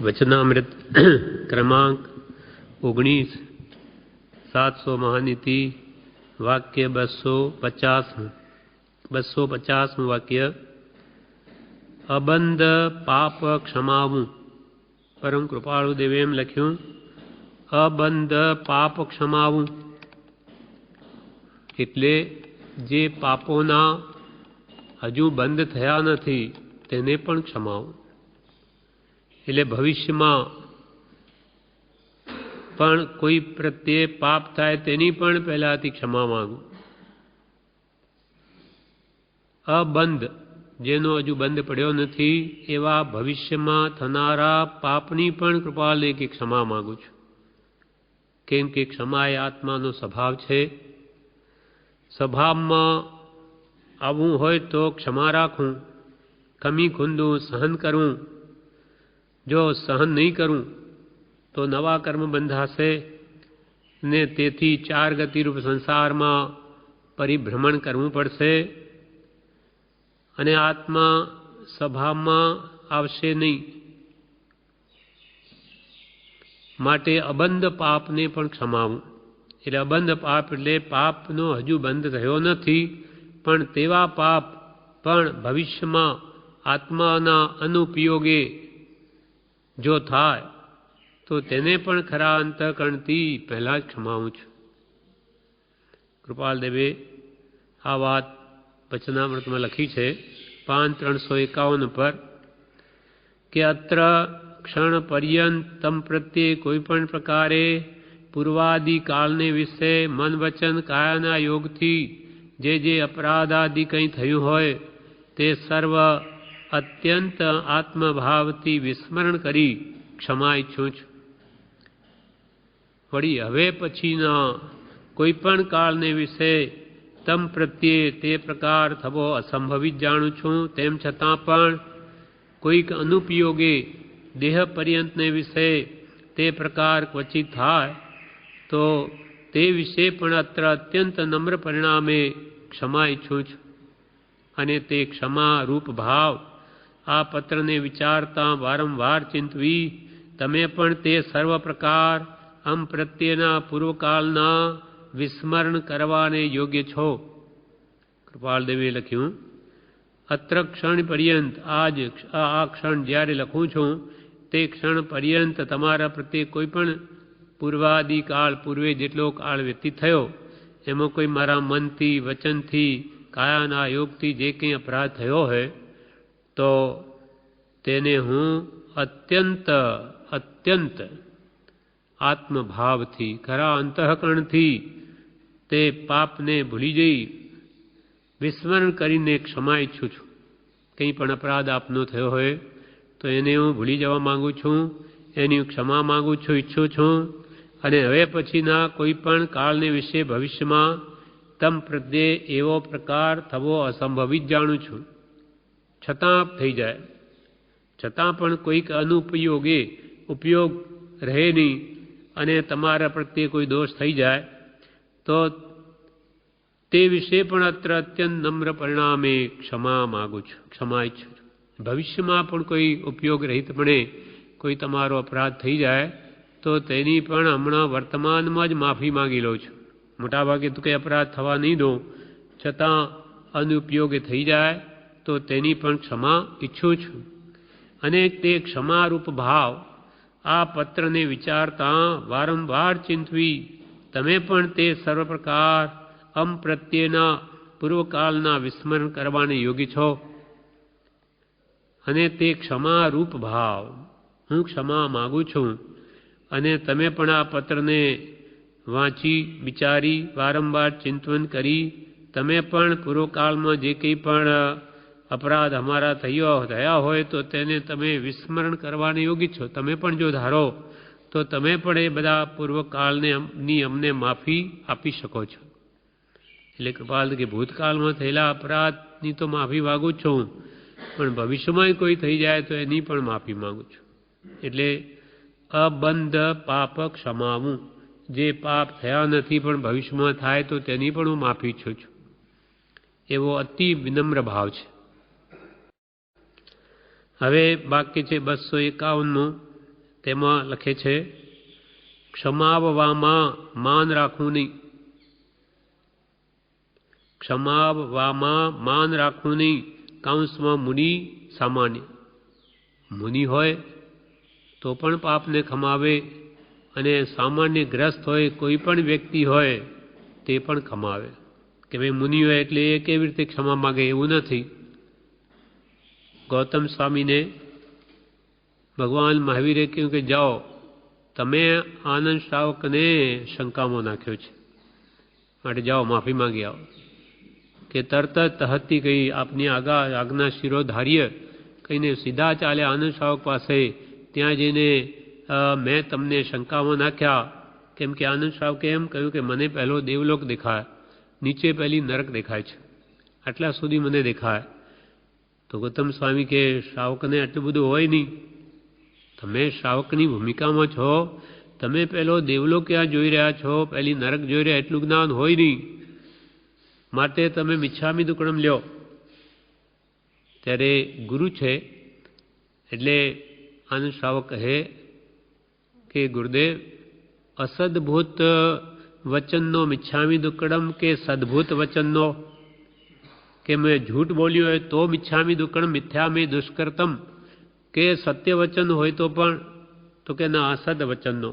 वचनामृत क्रमांक 19 700 महानीति वाक्य 250 वाक्य अबंध पाप क्षमावू। परम कृपाळु देवे एम लख्યું अबंध पाप क्षमावू એટલે જે પાપોના હજુ બંધ થયા નથી તેને પણ ક્ષમાવો। એટલે ભવિષ્યમાં પણ કોઈ પ્રત્યે પાપ થાય તેની પણ પહેલાથી ક્ષમા માંગુ। અબંધ જેનો હજુ બંધ પડ્યો નથી એવા ભવિષ્યમાં થનારા પાપની પણ કૃપાળને ક્ષમા માંગુ છું। કેમ કે ક્ષમા એ આત્માનો સ્વભાવ છે। સ્વભાવમાં આવવું હોય તો ક્ષમા રાખું, કમી ખૂંદું સહન કરું। જો સહન નહીં કરું તો નવા કર્મ બંધાશે ને તેથી ચાર ગતિરૂપ સંસારમાં પરિભ્રમણ કરવું પડશે અને આત્મા સ્વભાવમાં આવશે નહીં। માટે અબંધ પાપને પણ ક્ષમાવું। એટલે અબંધ પાપ એટલે પાપનો હજુ બંધ થયો નથી પણ તેવા પાપ પણ ભવિષ્યમાં આત્માના અનુપયોગે જો થાય તો તેને પણ ખરા અંતઃકરણથી પહેલાં જ ક્ષમાવું છું। કૃપાલદેવે આ વાત વચનામૃતમાં લખી છે 5-351 પર કે અત્ર ક્ષણ પર્યંત તમ પ્રત્યે કોઈ પણ પ્રકારે પૂર્વાદિ કાળને વિશે મન વચન કાયાના યોગથી જે અપરાધાદિ કંઈ થયું હોય તે સર્વ અત્યંત આત્મભાવથી વિસ્મરણ કરી ક્ષમા ઈચ્છું છું। વળી હવે પછીના કોઈ પણ કાળને વિશે તમ પ્રત્યે તે પ્રકાર થવો અસંભવિત જાણું છું। તેમ છતાં પણ કોઈક અનુપયોગે દેહ પર્યંતને વિશે તે પ્રકાર ક્વચિત થાય તો તે વિશે પણ અત્ર અત્યંત નમ્ર પરિણામે ક્ષમા ઈચ્છું છું। અને તે ક્ષમા રૂપ ભાવ આ પત્રને વિચારતા વારંવાર ચિંતવી તમે પણ તે સર્વ પ્રકાર અમ પ્રત્યેના પૂર્વકાળના વિસ્મરણ કરવાને યોગ્ય છો। કૃપાલદેવે લખ્યું અત્ર ક્ષણ પર્યંત આ ક્ષણ જ્યારે લખું છું તે ક્ષણ પર્યંત તમારા પ્રત્યે કોઈ પણ પૂર્વાદિકાળ પૂર્વે જેટલો કાળ વ્યતીત થયો એમાં કોઈ મારા મનથી વચનથી કાયાના યોગથી જે કંઈ અપરાધ થયો હોય તો તેને હું અત્યંત આત્મભાવથી ખરા અંતઃકરણથી તે પાપને ભૂલી જઈ વિસ્મરણ કરીને ક્ષમા ઈચ્છું છું। કંઈ પણ અપરાધ આપનો થયો હોય તો એને હું ભૂલી જવા માગું છું, એની ક્ષમા માગું છું, ઈચ્છું છું। અને હવે પછીના કોઈ પણ કાળને વિશે ભવિષ્યમાં તમ પ્રત્યે એવો પ્રકાર થવો અસંભવિત જાણું છું। છતાં થઈ જાય, છતાં પણ કોઈક અનુપયોગે ઉપયોગ રહે નહીં અને તમારા પ્રત્યે કોઈ દોષ થઈ જાય તો તે વિશે પણ અત્ર અત્યંત નમ્ર પરિણામે ક્ષમા માગું છું, ક્ષમા ઈચ્છું છું। ભવિષ્યમાં પણ કોઈ ઉપયોગ રહિતપણે કોઈ તમારો અપરાધ થઈ જાય તો તેની પણ હમણાં વર્તમાનમાં જ માફી માગી લઉં છું। મોટાભાગે તો કંઈ અપરાધ થવા નહીં દઉં, છતાં અનુપયોગે થઈ જાય તો તેની પણ ક્ષમા ઈચ્છું છું। અને તે ક્ષમારૂપ ભાવ આ પત્રને વિચારતા વારંવાર ચિંતવી તમે પણ તે સર્વ પ્રકાર અમ પ્રત્યેના પૂર્વકાળના વિસ્મરણ કરવાને યોગ્ય છો। અને તે ક્ષમારૂપ ભાવ હું ક્ષમા માગું છું। અને તમે પણ આ પત્રને વાંચી વિચારી વારંવાર ચિંતન કરી તમે પણ પૂર્વકાળમાં જે કંઈ પણ અપરાધ અમારા થયા હોય તો તેને તમે વિસ્મરણ કરવાને યોગ્ય છો। તમે પણ જો ધારો તો તમે પણ એ બધા પૂર્વકાળની અમને માફી આપી શકો છો। એટલે કૃપાલ કે ભૂતકાળમાં થયેલા અપરાધની તો માફી માગું છું પણ ભવિષ્યમાં કોઈ થઈ જાય તો એની પણ માફી માગું છું। એટલે અબંધ પાપ ક્ષમાવું, જે પાપ થયા નથી પણ ભવિષ્યમાં થાય તો તેની પણ હું માફી ઈચ્છું છું, એવો અતિ વિનમ્ર ભાવ છે। હવે બાકી છે 251 તેમાં લખે છે, ક્ષમાવવામાં માન રાખવું નહીં. ક્ષમાવવામાં માન રાખવું નહીં. કાંસમાં મુનિ સામાન્ય. મુનિ હોય તો પણ પાપને ખમાવે, અને સામાન્ય ગ્રસ્ત હોય કોઈ પણ વ્યક્તિ હોય તે પણ ખમાવે. કે ભાઈ મુનિ હોય એટલે એ કેવી રીતે ક્ષમા માગે એવું નથી. ગૌતમ સ્વામીને ભગવાન મહાવીરે કહ્યું કે જાઓ, તમે આનંદ શ્રાવકને શંકામાં નાખ્યો છે, માટે જાઓ માફી માંગી આવો. કે તરત જ તહતી કહી આપની આજ્ઞા શિરોધાર્ય કહીને સીધા ચાલ્યા આનંદ શ્રાવક પાસે. ત્યાં જઈને મેં તમને શંકામાં નાખ્યા, કેમ કે આનંદ શ્રાવકે એમ કહ્યું કે મને પહેલો દેવલોક દેખાય, નીચે પહેલી નરક દેખાય છે, આટલા સુધી મને દેખાય. તો ગૌતમ સ્વામી કે શ્રાવકને આટલું બધું હોય નહીં, તમે શ્રાવકની ભૂમિકામાં છો, તમે પહેલો દેવલોક ક્યાં જોઈ રહ્યા છો, પહેલી નરક જોઈ રહ્યા, એટલું જ્ઞાન હોય નહીં, માટે તમે મિચ્છામી દુક્કડમ લ્યો. ત્યારે ગુરુ છે એટલે આનંદ શ્રાવક કહે કે ગુરુદેવ, અસદભૂત વચનનો મિચ્છામી દુક્કડમ કે સદભૂત વચનનો, કે મેં જૂઠ બોલ્યું હોય તો મિચ્છામી દુક્કડમ, મિથ્યામી દુષ્કર્તમ, કે સત્ય વચન હોય તો પણ, તો કે ના અસદ વચનનો.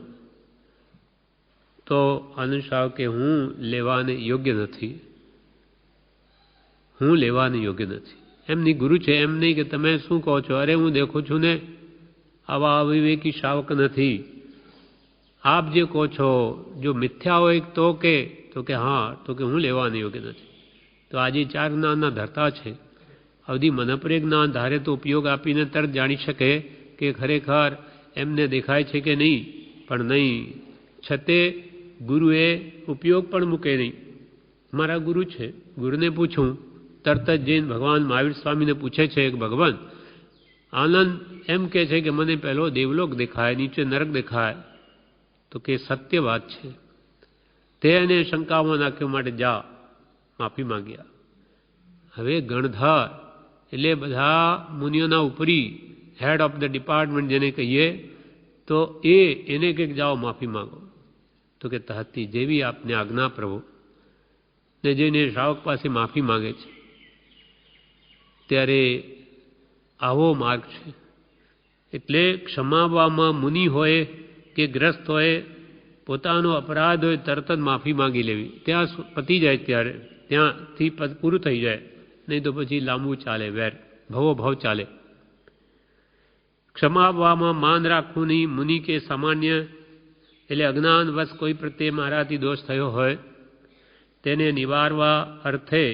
તો આનંદ શ્રાવક કે હું લેવાને યોગ્ય નથી, હું લેવાને યોગ્ય નથી. એમની ગુરુ છે, એમ નહીં કે તમે શું કહો છો, અરે હું દેખું છું ને આવા અવિવેકી શ્રાવક નથી, આપ જે કહો છો જો મિથ્યા હોય તો કે હા, તો કે હું લેવાને યોગ્ય નથી. તો આજે 4 જ્ઞાનના ધરતા છે, અવધિ મનપરે જ્ઞાન ધારે તો ઉપયોગ આપીને તરત જાણી શકે કે ખરેખર એમને દેખાય છે કે નહીં, પણ નહીં છતે ગુરુએ ઉપયોગ પણ મૂકે નહીં. મારા ગુરુ છે, ગુરુને પૂછું, તરત જ જઈને ભગવાન મહાવીર સ્વામીને પૂછે છે કે ભગવાન, આનંદ એમ કહે છે કે મને પહેલો દેવલોક દેખાય, નીચે નરક દેખાય, તો કે સત્ય વાત છે. તેને શંકામાં નાખ્યો, માટે જા માફી માંગ્યા. હવે ગણધર એટલે બધા મુનિઓના ઉપરી હેડ ઓફ ધ ડિપાર્ટમેન્ટ જેને કહીએ, તો એને કંઈક જાઓ માફી માંગો. તો કે તહતી જેવી આપને આજ્ઞા પ્રભુ. ને જઈને શ્રાવક પાસે માફી માંગે છે. ત્યારે આવો માર્ગ છે. એટલે ક્ષમાવવામાં મુનિ હોય કે ગ્રસ્ત હોય, પોતાનો અપરાધ હોય તરત જ માફી માંગી લેવી, ત્યાં પતી જાય, ત્યારે ત્યાંથી પૂરું થઈ જાય, નહીં તો પછી લાંબુ ચાલે, વેર ભવો ભવ ચાલે. ક્ષમાવવામાં માન રાખવું નહીં. મુનિ કે સામાન્ય એટલે અજ્ઞાનવશ કોઈ પ્રત્યે મારાથી દોષ થયો હોય તેને નિવારવા અર્થે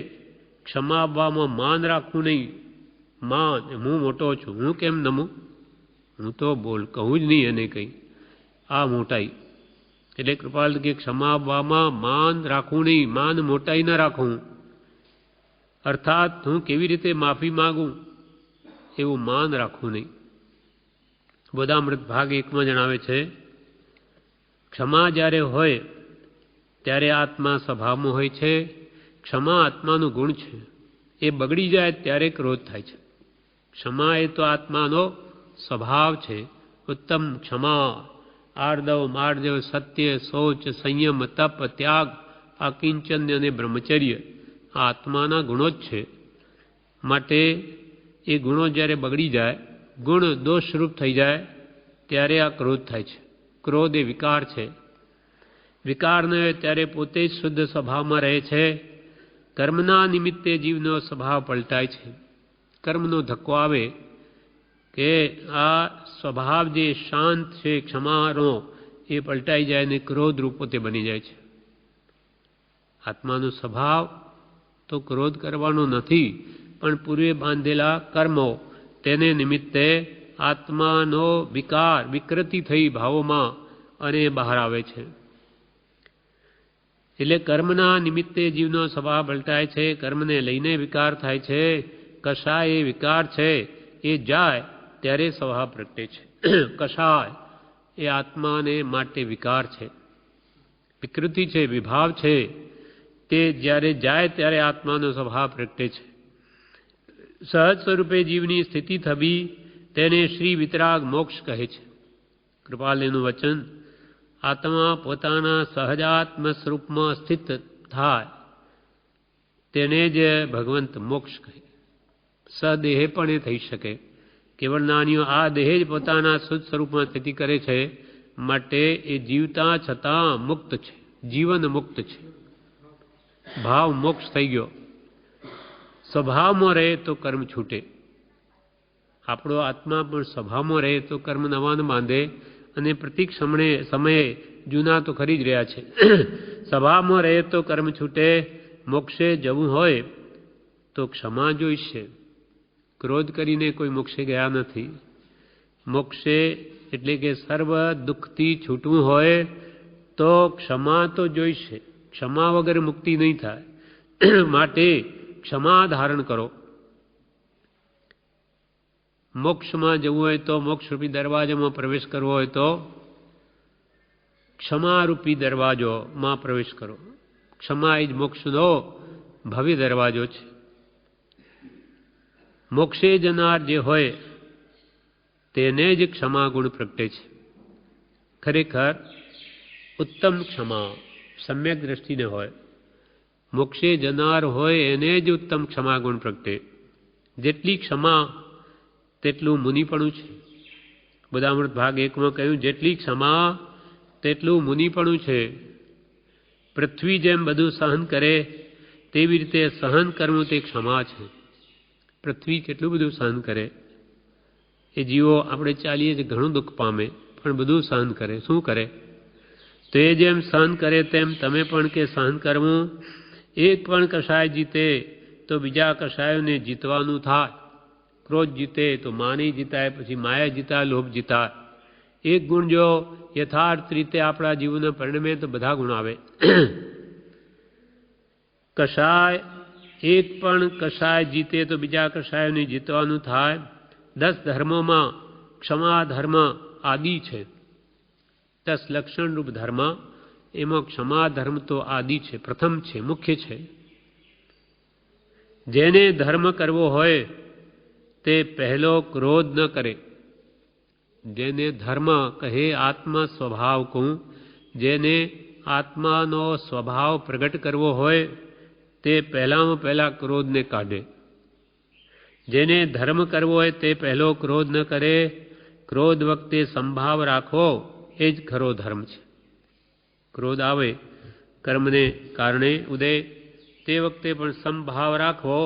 ક્ષમાવવામાં માન રાખવું નહીં. માન, હું મોટો છું, હું કેમ નમું, હું તો કહું જ નહીં એને કંઈ, આ મોટાઈ. એટલે કૃપાલ કે ક્ષમાવવામાં માન રાખવું નહીં, માન મોટાઈ ન રાખવું, અર્થાત હું કેવી રીતે માફી માગું એવું માન રાખવું નહીં. બોધામૃત ભાગ 1માં જણાવે છે, ક્ષમા જ્યારે હોય ત્યારે આત્મા સ્વભાવમાં હોય છે. ક્ષમા આત્માનું ગુણ છે, એ બગડી જાય ત્યારે ક્રોધ થાય છે. ક્ષમા એ તો આત્માનો સ્વભાવ છે. ઉત્તમ ક્ષમા, આર્દવ માર્દવ, સત્ય, શૌચ, સંયમ, તપ, ત્યાગ, અકિંચન્ય અને બ્રહ્મચર્ય આ આત્માના ગુણો જ છે. માટે એ ગુણો જ્યારે બગડી જાય, ગુણ દોષરૂપ થઈ જાય, ત્યારે આ ક્રોધ થાય છે. ક્રોધ એ વિકાર છે. વિકાર ન હોય ત્યારે પોતે જ શુદ્ધ સ્વભાવમાં રહે છે. કર્મના નિમિત્તે જીવનો સ્વભાવ પલટાય છે. કર્મનો ધક્કો આવે કે આ સ્વભાવ જે શાંત છે ક્ષમાનો, એ પલટાઈ જાય ને ક્રોધ રૂપ પોતે બની જાય છે. આત્માનો સ્વભાવ તો ક્રોધ કરવાનો નથી, પણ પૂર્વે બાંધેલા કર્મો તેને નિમિત્તે આત્માનો વિકાર, વિકૃતિ થઈ ભાવોમાં અને બહાર આવે છે. એટલે કર્મના નિમિત્તે જીવનો સ્વભાવ પલટાય છે. કર્મને લઈને વિકાર થાય છે. કશાય એ વિકાર છે, એ જાય ત્યારે સ્વભાવ પ્રગટે છે. કશાય એ આત્માને માટે વિકાર છે, વિકૃતિ છે, વિભાવ છે. તે જ્યારે જાય ત્યારે આત્માનો સ્વભાવ પ્રગટે છે. સહજ સ્વરૂપે જીવની સ્થિતિ થવી તેને શ્રી વિતરાગ મોક્ષ કહે છે. કૃપાલયનું વચન, આત્મા પોતાના સહજાત્મ સ્વરૂપમાં સ્થિત થાય તેને જ ભગવંત મોક્ષ કહે. સદેહે પણ એ થઈ શકે. કેવળ નાનીઓ આ દેહ જ પોતાના શુદ્ધ સ્વરૂપમાં સ્થિતિ કરે છે, માટે એ જીવતા છતાં મુક્ત છે, જીવન મુક્ત છે. ભાવ મોક્ષ થઈ ગયો. સ્વભાવમાં રહે તો કર્મ છૂટે. આપણો આત્મા પણ સ્વભાવમાં રહે તો કર્મ નવા ન બાંધે, અને પ્રતિક સમયે જૂના તો ખરી જ રહ્યા છે. સ્વભાવમાં રહે તો કર્મ છૂટે. મોક્ષે જવું હોય તો ક્ષમા જોઈશે. ક્રોધ કરીને કોઈ મોક્ષે ગયા નથી. મોક્ષે એટલે કે સર્વ દુઃખથી છૂટવું હોય તો ક્ષમા તો જોઈશે. ક્ષમા વગર મુક્તિ નહીં થાય. માટે ક્ષમા ધારણ કરો. મોક્ષમાં જવું હોય તો, મોક્ષરૂપી દરવાજામાં પ્રવેશ કરવો હોય તો ક્ષમારૂપી દરવાજોમાં પ્રવેશ કરો. ક્ષમા એ જ મોક્ષનો ભવ્ય દરવાજો છે. મોક્ષે જનાર જે હોય તેને જ ક્ષમા ગુણ પ્રગટે છે. ખરેખર ઉત્તમ ક્ષમા સમ્યક દ્રષ્ટિને હોય. મોક્ષે જનાર હોય એને જ ઉત્તમ ક્ષમા ગુણ પ્રગટે. જેટલી ક્ષમા તેટલું મુનિપણું છે. બુદ્ધામૃત ભાગ 1માં કહ્યું, જેટલી ક્ષમા તેટલું મુનિપણું છે. પૃથ્વી જેમ બધું સહન કરે તેવી રીતે સહન કરવું તે ક્ષમા છે. પૃથ્વી કેટલું બધું સહન કરે. એ જીવો આપણે ચાલીએ છીએ ઘણું દુઃખ પામે, પણ બધું સહન કરે. શું કરે? તો એ જેમ સહન કરે તેમ તમે પણ કે સહન કરવું. એક પણ કશાય જીતે તો બીજા કશાયોને જીતવાનું થાય. ક્રોધ જીતે તો માને જીતાય, પછી માયા જીતાય, લોભ જીતાય. એક ગુણ જો યથાર્થ રીતે આપણા જીવનને પરિણમે તો બધા ગુણ આવે. કશાય એક પણ કશાય જીતે તો બીજા કશાયોને જીતવાનું થાય. 10 ધર્મોમાં ક્ષમા ધર્મ આદિ છે. 10 લક્ષણરૂપ ધર્મ, એમાં ક્ષમા ધર્મ તો આદિ છે, પ્રથમ છે, મુખ્ય છે. જેને ધર્મ કરવો હોય તે પહેલો ક્રોધ ન કરે. જેને ધર્મ કહે આત્મ સ્વભાવ કહું, જેને આત્માનો સ્વભાવ પ્રગટ કરવો હોય તે પહેલામાં પહેલા ક્રોધને કાઢે. જેને ધર્મ કરવો હોય તે પહેલો ક્રોધ ન કરે. ક્રોધ વખતે સંભાવ રાખો એ જ ખરો ધર્મ છે. ક્રોધ આવે કર્મને કારણે ઉદય, તે વખતે પણ સંભાવ રાખવો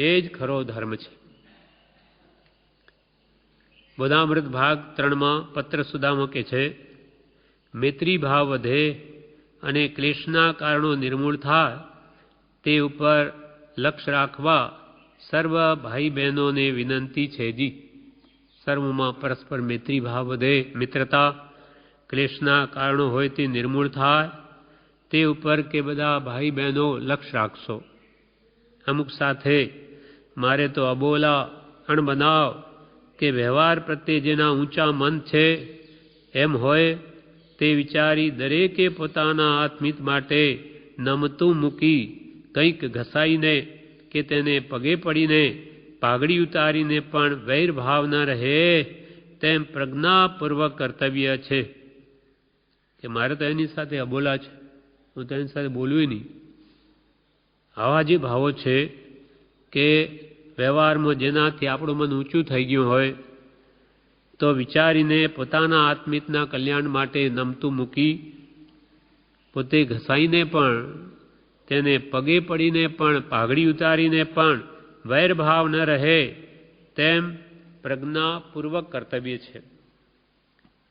એ જ ખરો ધર્મ છે. બોધામૃત ભાગ 3માં પત્ર સુદામાં કે છે, મૈત્રી ભાવ વધે અને ક્લેશના કારણો નિર્મૂળ થાય તે ઉપર લક્ષ્ય રાખવા સર્વ ભાઈ બહેનોને વિનંતી છે જી. સર્વમાં પરસ્પર મૈત્રી ભાવ વધે, મિત્રતા, ક્લેશના કારણો હોય તે નિર્મૂળ થાય તે ઉપર કે બધા ભાઈ બહેનો લક્ષ્ય રાખશો. અમુક સાથે મારે તો અબોલા અણબનાવ કે વ્યવહાર પ્રત્યે જેના ઊંચા મન છે એમ હોય તે વિચારી દરેકે પોતાના આત્મિત માટે નમતું મૂકી કંઈક ઘસાઈને કે તેને પગે પડીને પાઘડી ઉતારીને પણ વૈરભાવ ન રહે તેમ પ્રજ્ઞાપૂર્વક કર્તવ્ય છે. કે મારે તો એની સાથે અબોલા છે, હું તો એની સાથે બોલવું નહીં. આવા જે ભાવો છે કે વ્યવહારમાં જેનાથી આપણું મન ઊંચું થઈ ગયું હોય તો વિચારીને પોતાના આત્મિતના કલ્યાણ માટે નમતું મૂકી પોતે ઘસાઈને પણ તેને પગે પડીને પણ પાઘડી ઉતારીને પણ વૈરભાવ ન રહે તેમ પ્રજ્ઞાપૂર્વક કર્તવ્ય છે.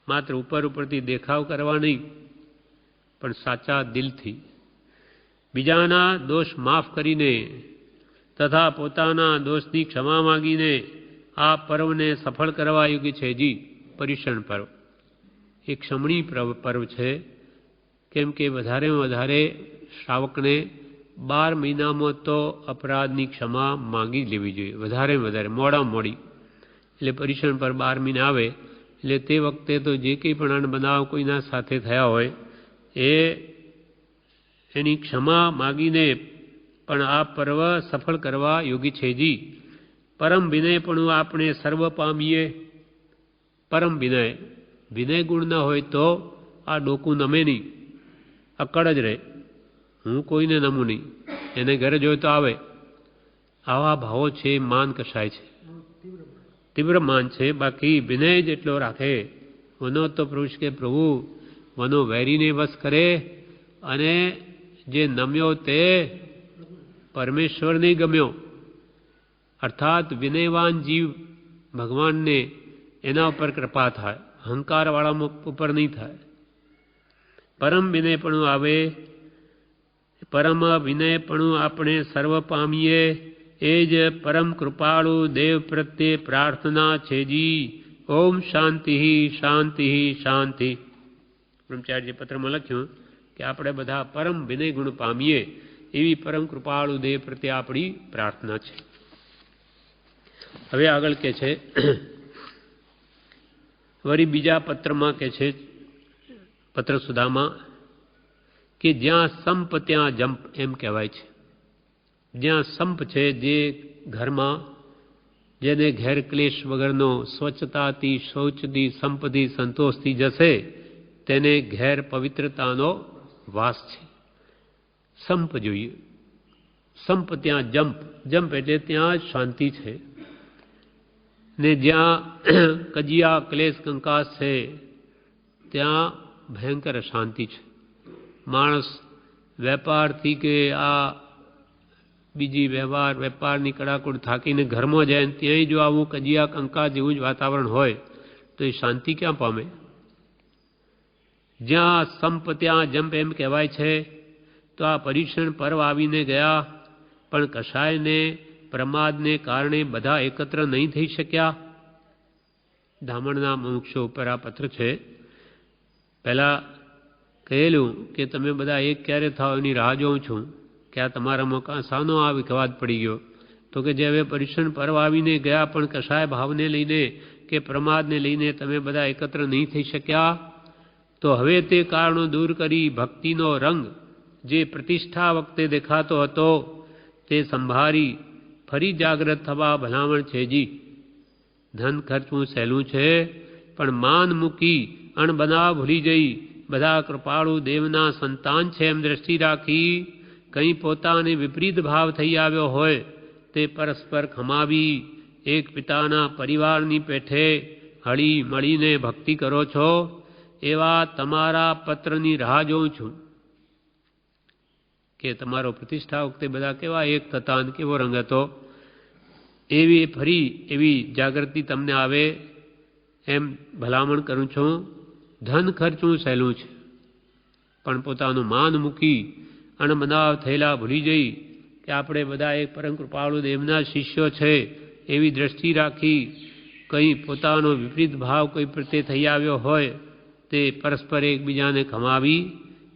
માત્ર ઉપરથી દેખાવ કરવા નહીં, પણ સાચા દિલથી બીજાના દોષ માફ કરીને તથા પોતાના દોષની ક્ષમા માંગીને આ પર્વને સફળ કરવા યોગ્ય છે જી. પર્યુષણ પર્વ એ ક્ષમણી પર્વ છે. કેમ કે વધારેમાં વધારે શ્રાવકને 12 મહિનામાં તો અપરાધની ક્ષમા માંગી લેવી જોઈએ, વધારેમાં વધારે, મોડામાં મોડી. એટલે પર્યુષણ પર્વ 12 મહિને આવે એટલે તે વખતે તો જે કંઈ પણ અણબનાવ કોઈના સાથે થયા હોય એની ક્ષમા માગીને પણ આ પર્વ સફળ કરવા યોગી છે જી. પરમ વિનય પણ આપણે સર્વ પામીએ. પરમ વિનય વિનય ગુણ ન હોય તો આ ડોકું નમે નહીં, અકડ જ રહે. હું કોઈને નમું નહીં, એને ઘરે જોઈ તો આવે. આવા ભાવો છે, માન કશાય છે, તીવ્ર માન છે. બાકી વિનય જેટલો રાખે, વનો તો પુરુષ કે પ્રભુ વનો વેરીને વશ કરે, અને જે નમ્યો તે પરમેશ્વર નહીં ગમ્યો. અર્થાત વિનયવાન જીવ ભગવાનને એના ઉપર કૃપા થાય, અહંકારવાળા ઉપર નહીં થાય. પરમ વિનયપણું આવે, પરમ વિનયપણું આપણે સર્વ પામીએ, એ જ પરમ કૃપાળુ દેવ પ્રત્યે પ્રાર્થના છે જી. ઓમ શાંતિ શાંતિ શાંતિ. બ્રહ્મચાર્ય પત્રમાં લખ્યું કે આપણે બધા પરમ વિનય ગુણ પામીએ એવી પરમ કૃપાળુ દેવ પ્રત્યે આપણી પ્રાર્થના છે. હવે આગળ કે છે, વળી બીજા પત્રમાં કે છે, પત્ર સુધામાં, કે જ્યાં સંપ ત્યાં જંપ એમ કહેવાય છે. જ્યાં સંપ છે, જે ઘરમાં જેને ઘેર ક્લેશ વગરનો સ્વચ્છતાથી શૌચથી સંપથી સંતોષથી જશે તેને ઘેર પવિત્રતાનો વાસ છે. સંપ જોઈએ. સંપ ત્યાં જંપ, જંપ એટલે ત્યાં શાંતિ છે. ને જ્યાં કજિયા ક્લેશ કંકાસ છે ત્યાં ભયંકર શાંતિ છે. માણસ વેપારથી કે આ બીજી વેપારની કડાકૂટ થાકીને ઘરમાં જાય, ત્યાંય જો આવું કજિયા કંકાસ જેવું જ વાતાવરણ હોય તો એ શાંતિ ક્યાં પામે? જ્યાં સંપ ત્યાં જંપ એમ કહેવાય છે. તો આ પરીક્ષણ પર્વ આવીને ગયા, પણ કશાયને પ્રમાદને કારણે બધા એકત્ર નહીં થઈ શક્યા. ધામણના મુમુક્ષો ઉપર આ પત્ર છે. પહેલાં કહેલું કે તમે બધા એક ક્યારે થાવ એની રાહ જોઉં છું, કે આ તમારામાં શાનો આ વિખવાદ પડી ગયો. તો કે જે હવે પરીક્ષણ પર્વ આવીને ગયા, પણ કશાય ભાવને લઈને કે પ્રમાદને લઈને તમે બધા એકત્ર નહીં થઈ શક્યા, તો હવે તે કારણો દૂર કરી ભક્તિનો રંગ જે પ્રતિષ્ઠા વખતે દેખાતો હતો તે સંભાળી ફરી જાગ્રત થવા ભલામણ છે જી. ધન ખર્ચવું સહેલું છે, પણ માન મૂકી અણબનાવ ભૂલી જઈ બધા કૃપાળુ દેવના સંતાન છે એમ દ્રષ્ટિ રાખી કંઈ પોતાને વિપરીત ભાવ થઈ આવ્યો હોય તે પરસ્પર ખમાવી એક પિતાના પરિવારની પેઠે હળી મળીને ભક્તિ કરો છો. એવા તમારા પત્રની રાહ જોઉં છું. કે તમારો પ્રતિષ્ઠા વખતે બધા કેવા એક થતા અને કેવો રંગ હતો, એવી ફરી એવી જાગૃતિ તમને આવે એમ ભલામણ કરું છું. ધન ખર્ચવું સહેલું છે, પણ પોતાનું માન મૂકી અણબનાવ થયેલા ભૂલી જઈ કે આપણે બધા એક પરમ કૃપાળુ દેવના શિષ્યો છે એવી દ્રષ્ટિ રાખી કંઈ પોતાનો વિપરીત ભાવ કોઈ પ્રત્યે થઈ આવ્યો હોય તે પરસ્પર એકબીજાને ખમાવી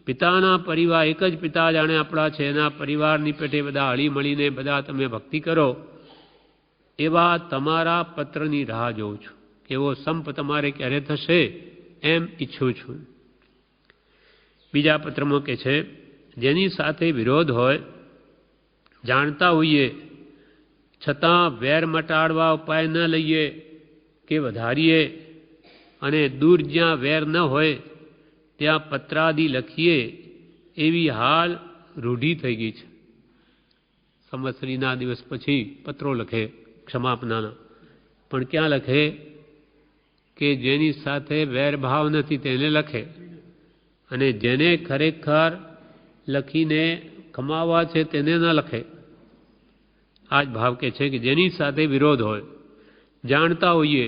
પિતાના પરિવાર, એક જ પિતા જાણે આપણા છે એના પરિવારની પેટે બધા હળી મળીને બધા તમે ભક્તિ કરો. એવા તમારા પત્રની રાહ જોઉં છું. એવો સંપ તમારે ક્યારે થશે એમ ઈચ્છું છું. બીજા પત્રમાં કે છે, જેની સાથે વિરોધ હોય જાણતા હોઈએ છતાં વેર મટાડવા ઉપાય ન લઈએ કે વધારીએ, અને દૂર જ્યાં વેર ન હોય ત્યાં પત્રાદિ લખીએ એવી હાલ રૂઢી થઈ ગઈ છે. સંવત્સરીના દિવસ પછી પત્રો લખે ક્ષમાપનાના, પણ ક્યાં લખે કે જેની સાથે વેરભાવ નથી તેને લખે, અને જેને ખરેખર લખીને કમાવા છે તેને ન લખે. આ જ ભાવ કે છે કે જેની સાથે વિરોધ હોય જાણતા હોઈએ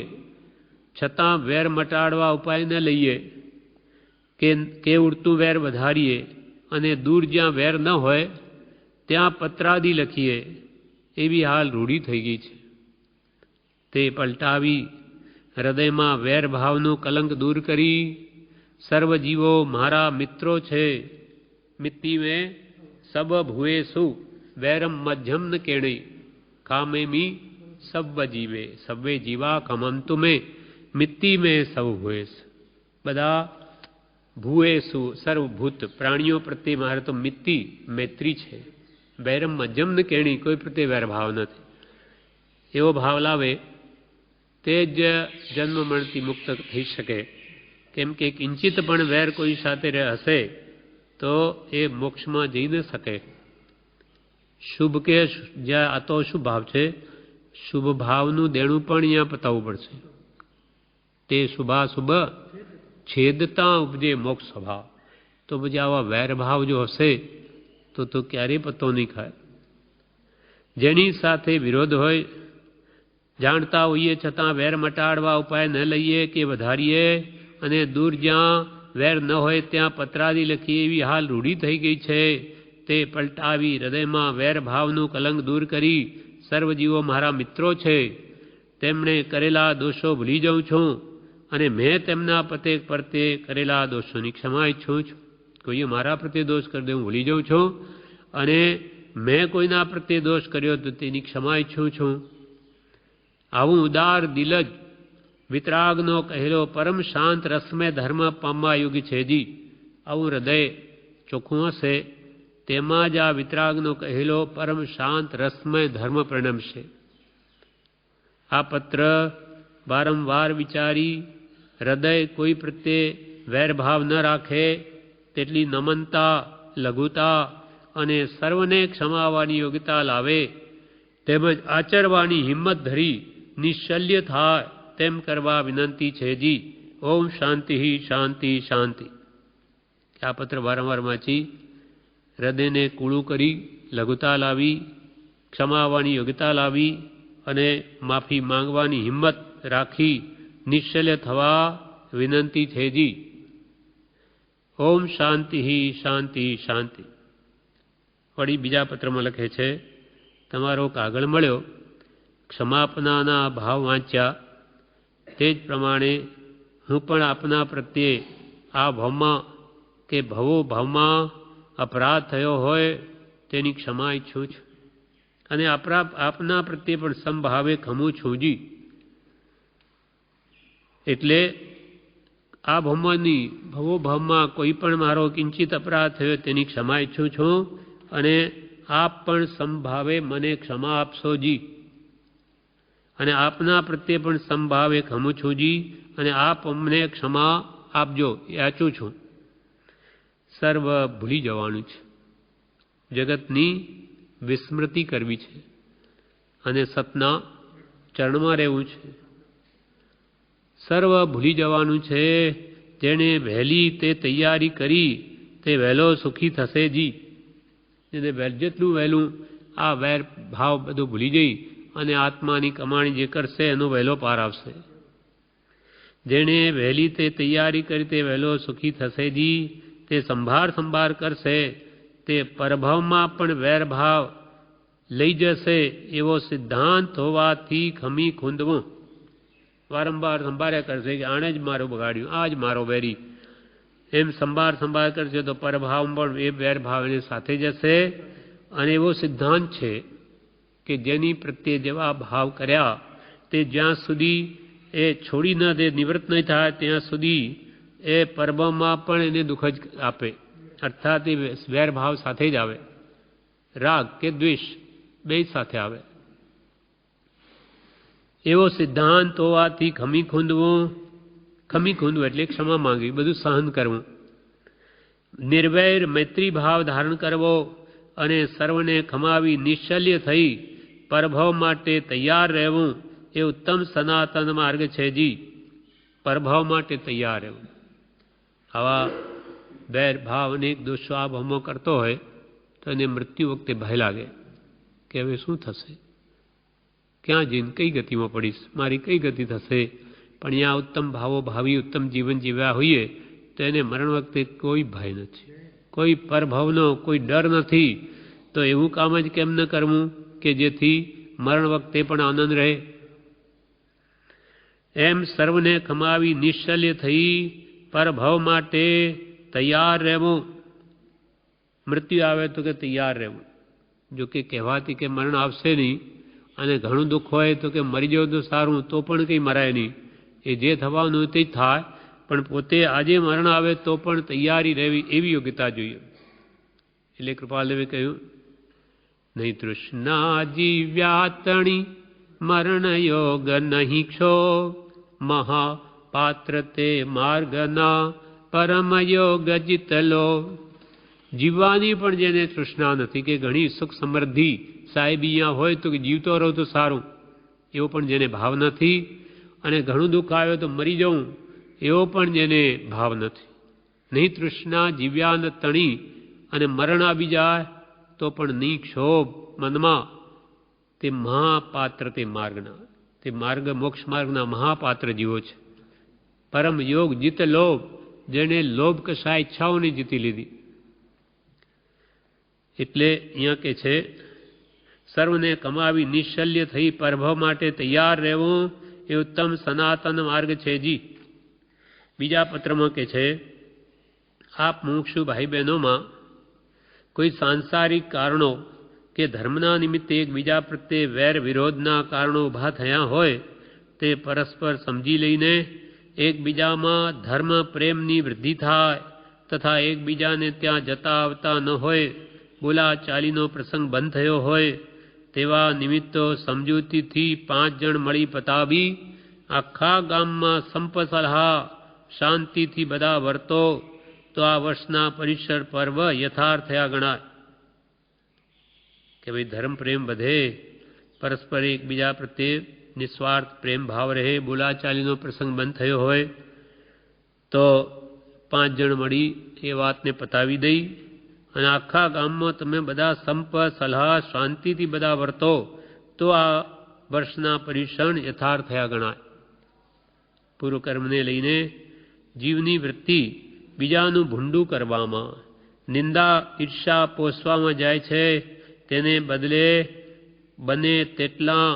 છતાં વેર મટાડવા ઉપાય ન લઈએ કે ઉડતું વેર વધારીએ, અને દૂર જ્યાં વેર ન હોય ત્યાં પત્રાદિ લખીએ એવી હાલ રૂઢી થઈ ગઈ છે. તે પલટાવી હૃદયમાં વેરભાવનું કલંક દૂર કરી સર્વ જીવો મારા મિત્રો છે. મિત્તિ મેં સબ ભુએ સુ વૈરમ મધ્યમ ન કેણી કામેમી સબ જીવે સવે જીવા કમંતુ મેં મિત્તિ મેં સબ ભુએસ. બધા ભૂએસુ સર્વભૂત પ્રાણીઓ પ્રત્યે મારે તો મિત્તિ મૈત્રી છે. વૈરમ મધ્યમ ન કેણી કોઈ પ્રત્યે વેરભાવ નથી. એવો ભાવ લાવે તે જ જન્મ મરણથી મુક્ત થઈ શકે. કેમ કે કિંચિત પણ વેર કોઈ સાથે હશે તો એ મોક્ષમાં જઈ ન શકે. શુભ કે જ્યાં આ તો શુભ ભાવ છે, શુભ ભાવનું દેણું પણ અહીંયા પતાવવું પડશે. તે શુભાશુભ છેદતા ઉપજે મોક્ષ સ્વભાવ. તો પછી આવા વેરભાવ જો હશે તો ક્યારેય પત્તો નહીં ખાય. જેની સાથે વિરોધ હોય, જાણતા હોઈએ છતાં વેર મટાડવા ઉપાય ન લઈએ કે વધારીએ, અને દૂર જ્યાં વેર ન હોય ત્યાં પત્રાદી લખીએ એવી હાલ રૂઢી થઈ ગઈ છે, તે પલટાવી હૃદયમાં વેર ભાવનું કલંક દૂર કરી સર્વ જીવો મારા મિત્રો છે, તેમણે કરેલા દોષો ભૂલી જાઉં છું, અને મેં તેમના પ્રત્યે કરેલા દોષોની ક્ષમા ઈચ્છું છું. કોઈએ મારા પ્રત્યે દોષ કરી દે હું ભૂલી જાઉં છું, અને મેં કોઈના પ્રત્યે દોષ કર્યો તો તેની ક્ષમા ઈચ્છું છું. આવું ઉદાર દિલ જ વિતરાગનો કહેલો પરમ શાંત રસમય ધર્મ પામવા યોગી છે જી. આવું હૃદય ચોખ્ખું હશે તેમાં જ આ વિતરાગનો કહેલો પરમ શાંત રસમય ધર્મ પરિણમશે. આ પત્ર વારંવાર વિચારી હૃદય કોઈ પ્રત્યે વેરભાવ ન રાખે તેટલી નમનતા, લઘુતા અને સર્વને ક્ષમાવાની યોગ્યતા લાવે, તેમજ આચરવાની હિંમત ધરી નિશ્ચલ્ય થાય તેમ કરવા વિનંતી છે જી. ઓમ શાંતિ શાંતિ શાંતિ. આ પત્ર વારંવાર વાંચી હૃદયને કૂળું કરી લઘુતા લાવી, ક્ષમાવાની યોગ્યતા લાવી અને માફી માંગવાની હિંમત રાખી નિશ્ચલ્ય થવા વિનંતી છે જી. ઓમ શાંતિ શાંતિ શાંતિ. વળી બીજા પત્રમાં લખે છે, તમારો કાગળ મળ્યો, ક્ષમાપનાના ભાવ વાંચ્યા, તે જ પ્રમાણે હું પણ આપના પ્રત્યે આ ભાવમાં કે ભવો ભાવમાં અપરાધ થયો હોય તેની ક્ષમા ઈચ્છું છું, અને આપના પ્રત્યે પણ સમભાવે ખમું છું જી. એટલે આ ભવો ભાવમાં કોઈ પણ મારો કિંચિત અપરાધ થયો તેની ક્ષમા ઈચ્છું છું, અને આપ પણ સમભાવે મને ક્ષમા આપશો જી. અને આપના પ્રત્યે પણ સમભાવે ખમું છું જી, અને આપ અમને ક્ષમા આપજો યાચું છું. સર્વ ભૂલી જવાનું છે, જગતની વિસ્મૃતિ કરવી છે, અને સતના ચરણમાં રહેવું છે. સર્વ ભૂલી જવાનું છે. જેણે વહેલી તે તૈયારી કરી તે વહેલો સુખી થશે જી. એને જેટલું વહેલું આ વેર ભાવ બધું ભૂલી જઈ અને આત્માની કમાણી જે કરશે એનો વહેલો પાર આવશે. જેણે વહેલી તે તૈયારી કરી તે વહેલો સુખી થશે જી. તે સંભાર કરશે, તે પરભાવમાં પણ વેરભાવ લઈ જશે એવો સિદ્ધાંત હોવાથી ખમી ખૂંદવું. વારંવાર સંભાળ્યા કરશે કે આણે જ મારું બગાડ્યું, આ જ મારો વેરી, એમ સંભાળ કરશે તો પરભાવ પણ એ વેરભાવ એની સાથે જશે. અને એવો સિદ્ધાંત છે કે જેની પ્રત્યે જેવા ભાવ કર્યા તે જ્યાં સુધી એ છોડી ન દે, નિવૃત્ત નહીં થાય ત્યાં સુધી એ પરભાવમાં પણ એને દુઃખ જ આપે. અર્થાત એ વેરભાવ સાથે જ આવે, રાગ કે દ્વેષ બે સાથે આવે. એવો સિદ્ધાંત હોવાથી ખમી ખૂંદવું એટલે ક્ષમા માંગવી, બધું સહન કરવું, નિર્વૈર મૈત્રી ભાવ ધારણ કરવો, અને સર્વને ખમાવી નિશ્ચલ્ય થઈ પરભવ માટે તૈયાર રહેવું એ ઉત્તમ સનાતન માર્ગ છે જી. પરભવ માટે તૈયાર રહેવું. આવા વેર ભાવ અનેક દોષો આ ભાવમાં કરતો હોય તો એને મૃત્યુ વખતે ભય લાગે કે હવે શું થશે, ક્યાં જઈને કઈ ગતિમાં પડીશ, મારી કઈ ગતિ થશે. પણ અહીંયા ઉત્તમ ભાવો ભાવી ઉત્તમ જીવન જીવ્યા હોઈએ તો એને મરણ વખતે કોઈ ભય નથી, કોઈ પરભવનો કોઈ ડર નથી. તો એવું કામ જ કેમ ન કરવું કે જેથી મરણ વખતે પણ આનંદ રહે. એમ સર્વને ખમાવી નિશ્ચલ્ય થઈ પરભવ માટે તૈયાર રહેવું. મૃત્યુ આવે તો કે તૈયાર રહેવું. જો કે કહેવાથી કે મરણ આવશે નહીં અને ઘણું દુઃખ હોય તો કે મરી જાવ તો સારું, તો પણ કંઈ મરાય નહીં, એ જે થવાનું તે જ થાય. પણ પોતે આજે મરણ આવે તો પણ તૈયારી રહેવી એવી યોગ્યતા જોઈએ. એટલે કૃપાલદેવે કહ્યું, નહીં તૃષ્ણા જીવ્યાતણી મરણ યોગ નહીં ક્ષો, મહા પાત્ર તે માર્ગના પરમ યોગ જીતલો. જીવવાની પણ જેને તૃષ્ણા નથી કે ઘણી સુખ સમૃદ્ધિ સાહેબ અહીંયા હોય તો જીવતો રહો તો સારું, એવો પણ જેને ભાવ નથી, અને ઘણું દુઃખ આવ્યો તો મરી જવું એવો પણ જેને ભાવ નથી. નહીં તૃષ્ણા જીવ્યા ન તણી અને મરણ આવી જાય તો પણ નહીં ક્ષોભ મનમાં. તે મહાપાત્ર તે માર્ગના, તે માર્ગ મોક્ષ માર્ગના મહાપાત્ર જીવો છે. પરમ યોગ જીત લોભ, જેને લોભ કશા ઈચ્છાઓને જીતી લીધી. એટલે અહીંયા કે છે સર્વને કમાવી નિશ્ચલ્ય થઈ પરભવ માટે તૈયાર રહેવું એ ઉત્તમ સનાતન માર્ગ છે જી. બીજા પત્રમાં કે છે આપ મુમુક્ષુ ભાઈ બહેનોમાં કોઈ સાંસારિક કારણો કે ધર્મના નિમિત્તે એકબીજા પ્રત્યે વેર વિરોધના કારણો ઊભા થયા હોય તે પરસ્પર સમજી લઈને એકબીજામાં ધર્મ પ્રેમની વૃદ્ધિ થાય તથા એકબીજાને ત્યાં જતા આવતા ન હોય, બોલા ચાલીનો પ્રસંગ બંધ થયો હોય તેવા નિમિત્તો સમજૂતીથી 5 જણ મળી પતાવી આખા ગામમાં સંપ સલાહ શાંતિથી બધા વર્તો તો આ વર્ષના પરિસર પર્વ યથાર્થ થયા ગણાય. કે ભાઈ ધર્મ પ્રેમ વધે, પરસ્પર એકબીજા પ્રત્યે નિસ્વાર્થ પ્રેમ ભાવ રહે, બોલાચાલીનો પ્રસંગ બંધ થયો હોય તો 5 જણ મળી એ વાતને પતાવી દઈ અને આખા ગામમાં તમે બધા સંપ સલાહ શાંતિથી બધા વર્તો તો આ વર્ષના પરિસર યથાર્થ થયા ગણાય. પૂર્વકર્મને લઈને જીવની વૃત્તિ બીજાનું ભૂંડું કરવામાં, નિંદા ઈર્ષા પોષવામાં જાય છે. તેને બદલે બને તેટલા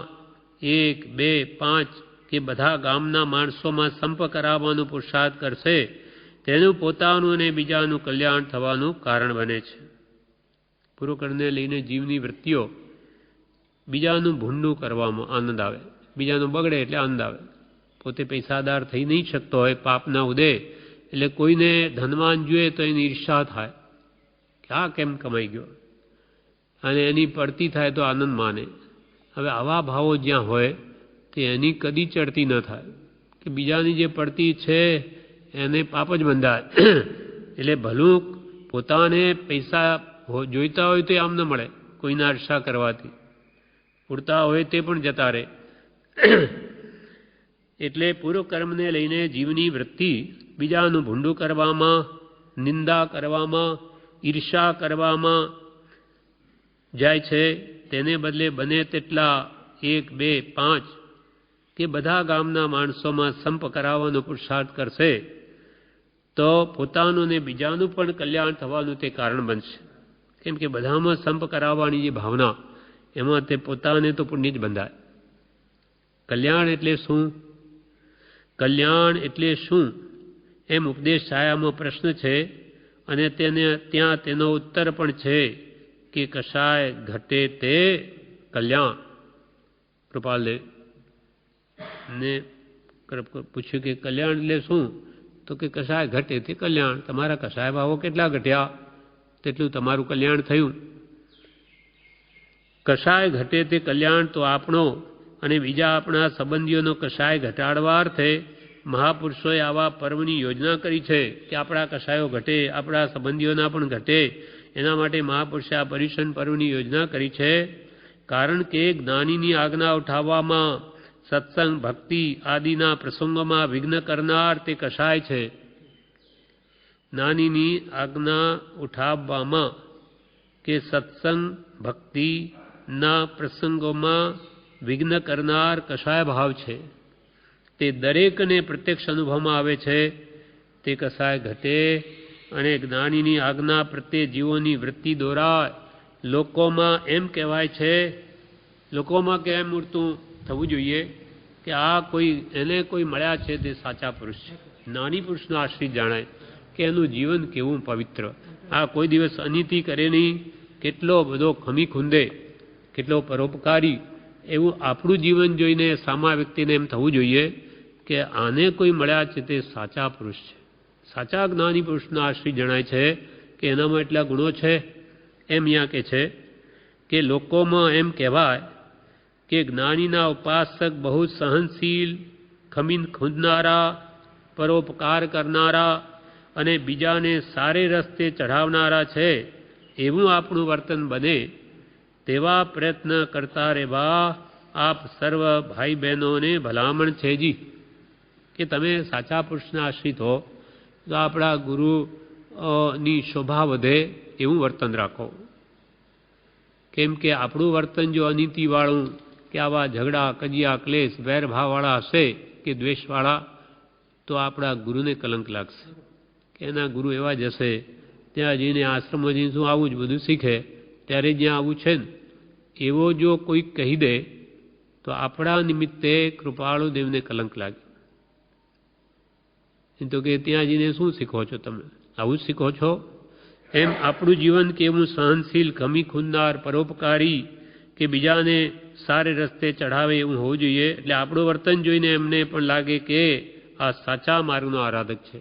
1, 2, 5 કે બધા ગામના માણસોમાં સંપ કરાવવાનો પુરુષાર્થ કરશે તેનું પોતાનું અને બીજાનું કલ્યાણ થવાનું કારણ બને છે. પૂર્વકર્મને લઈને જીવની વૃત્તિઓ બીજાનું ભૂંડું કરવામાં આનંદ આવે, બીજાનું બગડે એટલે આનંદ આવે. પોતે પૈસાદાર થઈ નહીં શકતો હોય પાપના ઉદય એટલે કોઈને ધનવાન જોઈએ તો એની ઈર્ષા થાય કે આ કેમ કમાઈ ગયો, અને એની પડતી થાય તો આનંદ માને. હવે આવા ભાવો જ્યાં હોય તે એની કદી ચડતી ન થાય કે બીજાની જે પડતી છે એને પાપ જ બંધાય. એટલે ભલું પોતાને પૈસા જોઈતા હોય તો આમ ન મળે, કોઈના ઈર્ષા કરવાથી પૂરતા હોય તે પણ જતા રહે. એટલે પૂર્વકર્મને લઈને જીવની વૃત્તિ બીજાનું ભૂંડું કરવામાં, નિંદા કરવામાં, ઈર્ષા કરવામાં જાય છે. તેને બદલે બને તેટલા 1, 2, 5 કે બધા ગામના માણસોમાં સંપ કરાવવાનો પુરુષાર્થ કરશે તો પોતાનું ને બીજાનું પણ કલ્યાણ થવાનું તે કારણ બનશે. કેમ કે બધામાં સંપ કરાવવાની જે ભાવના એમાં તે પોતાને તો પુણ્ય જ બંધાય. કલ્યાણ એટલે શું? કલ્યાણ એટલે શું એમ ઉપદેશ છાયામાં પ્રશ્ન છે અને તેને ત્યાં તેનો ઉત્તર પણ છે કે કશાય ઘટે તે કલ્યાણ. કૃપાલદેવ ને પૂછ્યું કે કલ્યાણ એટલે શું? તો કે કશાય ઘટે તે કલ્યાણ. તમારા કશાય ભાવો કેટલા ઘટ્યા તેટલું તમારું કલ્યાણ થયું. કશાય ઘટે તે કલ્યાણ તો આપણો અને બીજા આપણા સંબંધીઓનો કશાય ઘટાડવા અર્થે મહાપુરુષોએ આવા પર્વની યોજના કરી છે કે આપણા કશાયો ઘટે, આપણા સંબંધીઓના પણ ઘટે. એના માટે મહાપુરુષે આ પરિશન પર્વની યોજના કરી છે. કારણ કે જ્ઞાનીની આજ્ઞા ઉઠાવવામાં, સત્સંગ ભક્તિ આદિના પ્રસંગોમાં વિઘ્ન કરનાર તે કશાય છે. જ્ઞાનીની આજ્ઞા ઉઠાવવામાં કે સત્સંગ ભક્તિના પ્રસંગોમાં વિઘ્ન કરનાર કશાય ભાવ છે. તે દરેકને પ્રત્યક્ષ અનુભવમાં આવે છે. તે કશાય ઘટે અને જ્ઞાનીની આજ્ઞા પ્રત્યે જીવોની વૃત્તિ દોરાય. લોકોમાં એમ કહેવાય છે, લોકોમાં કેમ મૂર્તું થવું જોઈએ કે આ કોઈ એને કોઈ મળ્યા છે તે સાચા પુરુષ છે. જ્ઞાની પુરુષનો આશ્રિત જાણાય કે એનું જીવન કેવું પવિત્ર, આ કોઈ દિવસ અનીતિ કરે નહીં, કેટલો બધો ખમી ખૂંદે, કેટલો પરોપકારી. એવું આપણું જીવન જોઈને સામા વ્યક્તિને એમ થવું જોઈએ કે આને કોઈ મળ્યા છે તે સાચા પુરુષ છે. સાચા જ્ઞાની પુરુષનો આશ્રિત જણાય છે કે એનામાં એટલા ગુણો છે. એમ અહીંયા કે છે કે લોકોમાં એમ કહેવાય કે જ્ઞાનીના ઉપાસક બહુ સહનશીલ, ખમીન ખૂંદનારા, પરોપકાર કરનારા અને બીજાને સારે રસ્તે ચઢાવનારા છે એવું આપણું વર્તન બને તેવા પ્રયત્ન કરતા રહેવા આપ સર્વ ભાઈ બહેનોને ભલામણ છે જી કે તમે સાચા પુરુષના આશ્રિત હો તો આપણા ગુરુની શોભા વધે એવું વર્તન રાખો. કેમ કે આપણું વર્તન જો અનીતિવાળું કે આવા ઝઘડા કજિયા ક્લેશ વેરભાવવાળા હશે કે દ્વેષવાળા તો આપણા ગુરુને કલંક લાગશે કે એના ગુરુ એવા જ હશે ત્યાં જઈને આશ્રમમાં જઈને શું આવું જ બધું શીખે ત્યારે જ્યાં આવું છે ને એવો જો કોઈ કહી દે તો આપણા નિમિત્તે કૃપાળુ દેવને કલંક લાગે. તો કે ત્યાં જઈને શું શીખો છો તમે આવું જ શીખો છો. એમ આપણું જીવન કેવું સહનશીલ ખમી ખૂનનાર પરોપકારી કે બીજાને સારે રસ્તે ચઢાવે એવું હોવું જોઈએ. એટલે આપણું વર્તન જોઈને એમને પણ લાગે કે આ સાચા માર્ગનો આરાધક છે.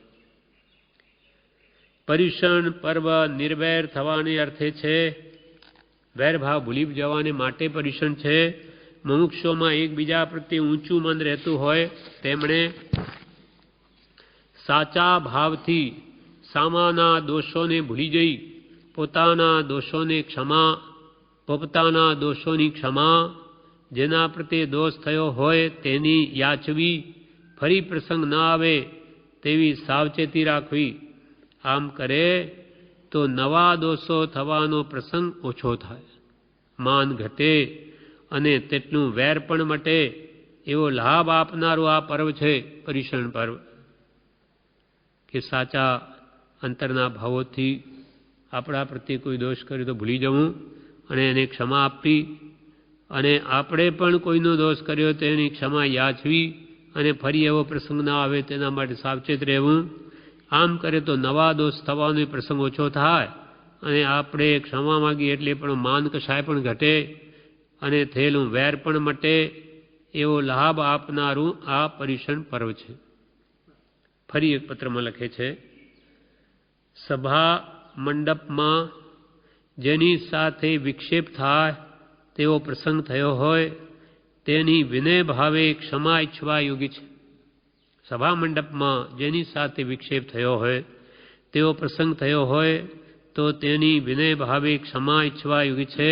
પર્યુષણ પર્વ નિર્વૈર થવાને અર્થે છે. વેરભાવ ભૂલી જવાને માટે પર્યુષણ છે. મુમુક્ષોમાં એકબીજા પ્રત્યે ઊંચું મન રહેતું હોય તેમણે સાચા ભાવથી સામાના દોષોને ભૂલી જઈ પોતાના દોષોની ક્ષમા જેના પ્રત્યે દોષ થયો હોય તેની યાચવી ફરી પ્રસંગ ન આવે તેવી સાવચેતી રાખવી. આમ કરે તો નવા દોષો થવાનો પ્રસંગ ઓછો થાય, માન ઘટે અને તેટલું વેર પણ મટે એવો લાભ આપનારું આ પર્વ છે પર્યુષણ પર્વ. કે સાચા અંતરના ભાવોથી આપણા પ્રત્યે કોઈ દોષ કર્યો તો ભૂલી જવું અને એને ક્ષમા આપવી અને આપણે પણ કોઈનો દોષ કર્યો તો એની ક્ષમા યાચવી અને ફરી એવો પ્રસંગ ના આવે તેના માટે સાવચેત રહેવું. આમ કરે તો નવા દોષ થવાનો પ્રસંગ ઓછો થાય અને આપણે ક્ષમા માગીએ એટલે પણ માન કશાય પણ ઘટે અને થયેલું વેર પણ મટે એવો લાભ આપનારું આ પર્યુષણ પર્વ છે. ફરી એક પત્રમાં લખે છે, સભા મંડપમાં જેની સાથે વિક્ષેપ થાય તેવો પ્રસંગ થયો હોય તેની વિનય ભાવે ક્ષમા ઈચ્છવા યોગી છે. સભા મંડપમાં જેની સાથે વિક્ષેપ થયો હોય તેવો પ્રસંગ થયો હોય તો તેની વિનય ભાવે ક્ષમા ઈચ્છવા યોગી છે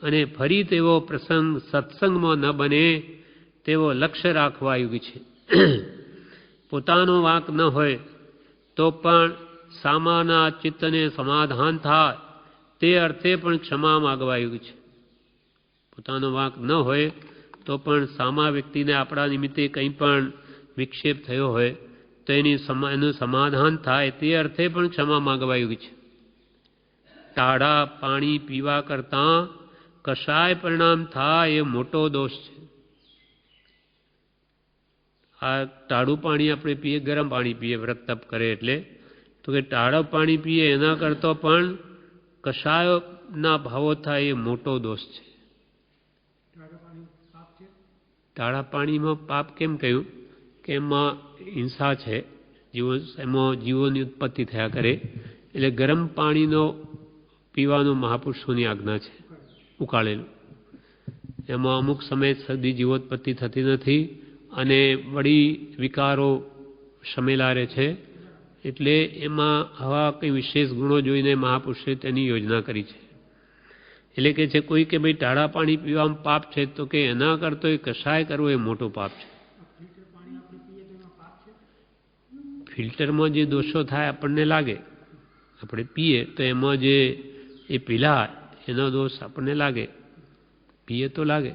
અને ફરી તેવો પ્રસંગ સત્સંગમાં ન બને તેવો લક્ષ્ય રાખવા યોગી છે. પોતાનો વાંક ન હોય તો પણ સામાના ચિત્તને સમાધાન થાય તે અર્થે પણ ક્ષમા માગવા યોગી છે. પોતાનો વાંક ન હોય તો પણ સામા વ્યક્તિને આપણા નિમિત્તે કંઈ પણ વિક્ષેપ થયો હોય તો એનું સમાધાન થાય તે અર્થે પણ ક્ષમા માગવા યોગી છે. ટાઢા પાણી પીવા કરતાં કશાય પરિણામ થાય એ મોટો દોષ છે. આ ટાઢું પાણી આપણે પીએ, ગરમ પાણી પીએ વ્રત તપ કરે એટલે, તો કે ટાઢું પાણી પીએ એના કરતાં પણ કશાયના ભાવો થાય એ મોટો દોષ છે. ટાઢા પાણીમાં પાપ કેમ કહ્યું કે એમાં હિંસા છે, એમાં જીવોની ઉત્પત્તિ થયા કરે. એટલે ગરમ પાણીનો પીવાનું મહાપુરુષોની આજ્ઞા છે, ઉકાળેલું. એમાં અમુક સમય સુધી જીવોત્પત્તિ થતી નથી અને વળી વિકારો શમેલા રહે છે. એટલે એમાં આવા કંઈ વિશેષ ગુણો જોઈને મહાપુરુષે તેની યોજના કરી છે. એટલે કે છે કોઈ કે ભાઈ ટાઢા પાણી પીવામાં પાપ છે તો કે એના કરતો એ કશાય કરવો એ મોટો પાપ છે. ફિલ્ટરમાં જે દોષો થાય આપણને લાગે, આપણે પીએ તો એમાં જે એ પીલા એનો દોષ આપણને લાગે, પીએ તો લાગે.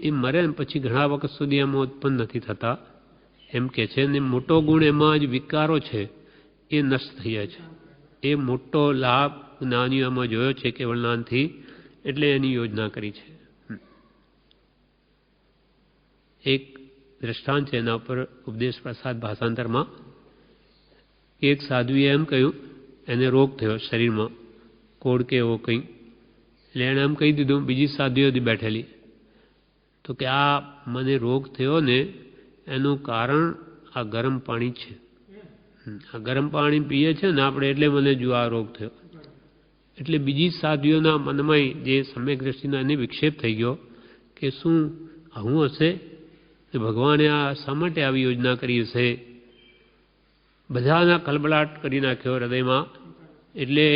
એ મરે ને પછી ઘણા વખત સુધી એમાં ઉત્પન્ન નથી થતા એમ કે છે. ને મોટો ગુણ એમાં જ વિકારો છે એ નષ્ટ થઈ જાય છે. એ મોટો લાભ જ્ઞાનીઓમાં જોયો છે કેવળ જ્ઞાનથી, એટલે એની યોજના કરી છે. એક દ્રષ્ટાંત છે એના ઉપર ઉપદેશ પ્રસાદ ભાષાંતરમાં. એક સાધુએ એમ કહ્યું, એને રોગ થયો શરીરમાં, કોડ કે એવો કંઈ. એટલે એણે એમ કહી દીધું બીજી સાધુઓ બેઠેલી તો કે આ મને રોગ થયો ને એનું કારણ આ ગરમ પાણી છે. આ ગરમ પાણી પીએ છે ને આપણે એટલે મને જો આ રોગ થયો. એટલે બીજી સાધુઓના મનમાં જે સમ્યક દ્રષ્ટિના એને વિક્ષેપ થઈ ગયો કે શું આવું હશે, કે ભગવાને આ શા માટે આવી યોજના કરી હશે. બધાના કલબલાટ કરી નાખ્યો હૃદયમાં. એટલે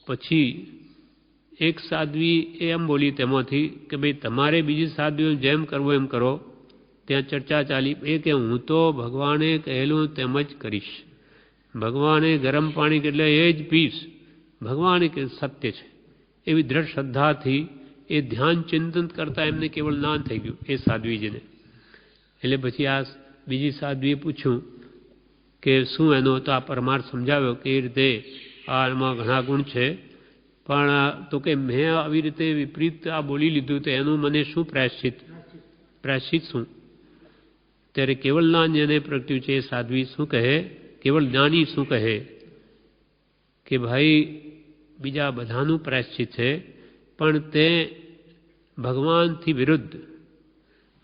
પછી એક સાધ્વી એમ બોલી તેમાંથી કે ભાઈ તમારે બીજી સાધ્વીઓ જેમ કરવું એમ કરો. ત્યાં ચર્ચા ચાલી. એ કે હું તો ભગવાને કહેલું તેમ જ કરીશ. ભગવાને ગરમ પાણી એટલે એ જ પીશ. ભગવાને કે સત્ય છે એવી દ્રઢ શ્રદ્ધાથી એ ધ્યાન ચિંતન કરતા એમને કેવળ જ્ઞાન થઈ ગયું એ સાધ્વીજીને. એટલે પછી આ બીજી સાધ્વીએ પૂછ્યું કે શું એનો તો આ પરમાર્થ સમજાવ્યો કે એ રીતે આમાં ઘણા ગુણ છે, પણ તો કે મેં આવી રીતે વિપરીત આ બોલી લીધું તો એનું મને શું પ્રાયશ્ચિત શું? ત્યારે કેવળ જ્ઞાન જેને પ્રગટ્યું છે એ સાધ્વી શું કહે, કેવળ જ્ઞાની શું કહે કે ભાઈ બીજા બધાનું પ્રાયશ્ચિત છે, પણ તે ભગવાનથી વિરુદ્ધ